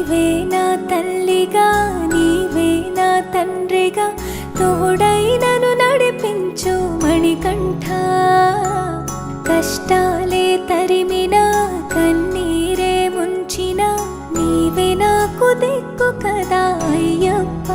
నీవే నా తల్లిగా నీవే నా తండ్రిగా తోడై నన్ను నడిపించు మణికంఠ. కష్టాలే తరిమినా కన్నీరే ముంచినా నీవే నాకు దిక్కు కదా అయ్యప్ప.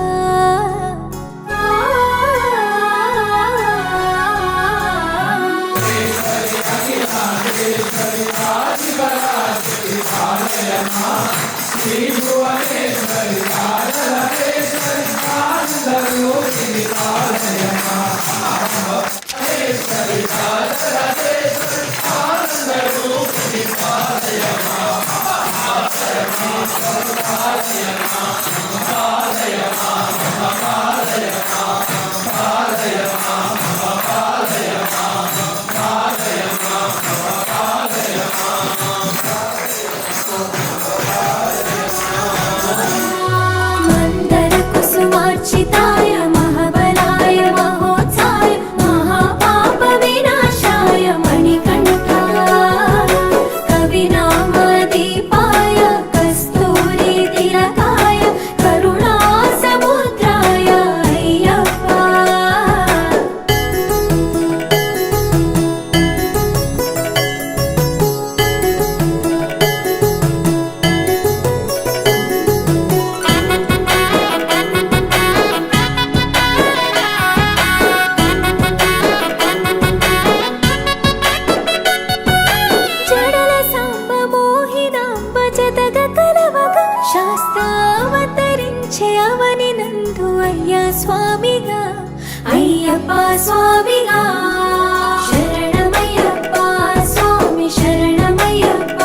చితాయ మహాబలాయ మహోత్సాయ మహాపాప వినాశాయ మణికంఠ. కవినామ దీపాయ కస్తూరి తిలకాయ కరుణా సముద్రాయ అయ్యప్ప. శాస్త్రావతరించే అవని నందు అయ్యా స్వామిగా అయ్యప్ప స్వామిగా. శరణమయ్యప్ప స్వామి శరణమయ్యప్ప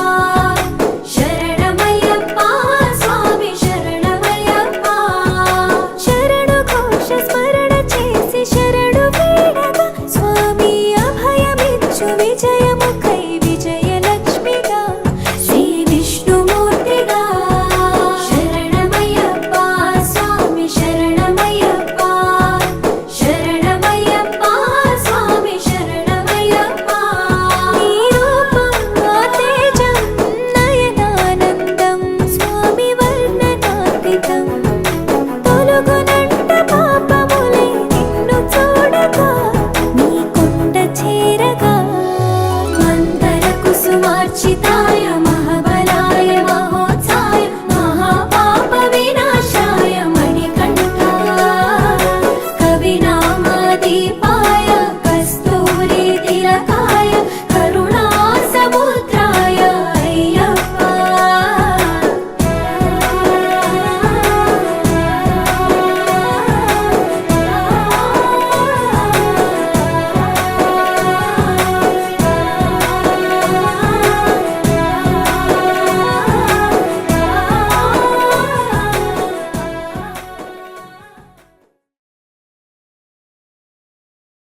శరణమయ్యప్ప స్వామి శరణమయ్యప్ప. శరణు ఘోష స్మరణ చేసి శరణు వీడగా స్వామి అభయమిచ్చు విజయముఖై విజయలక్ష్మిగా శ్రీ విష్ణుమూర్తిగా. చితా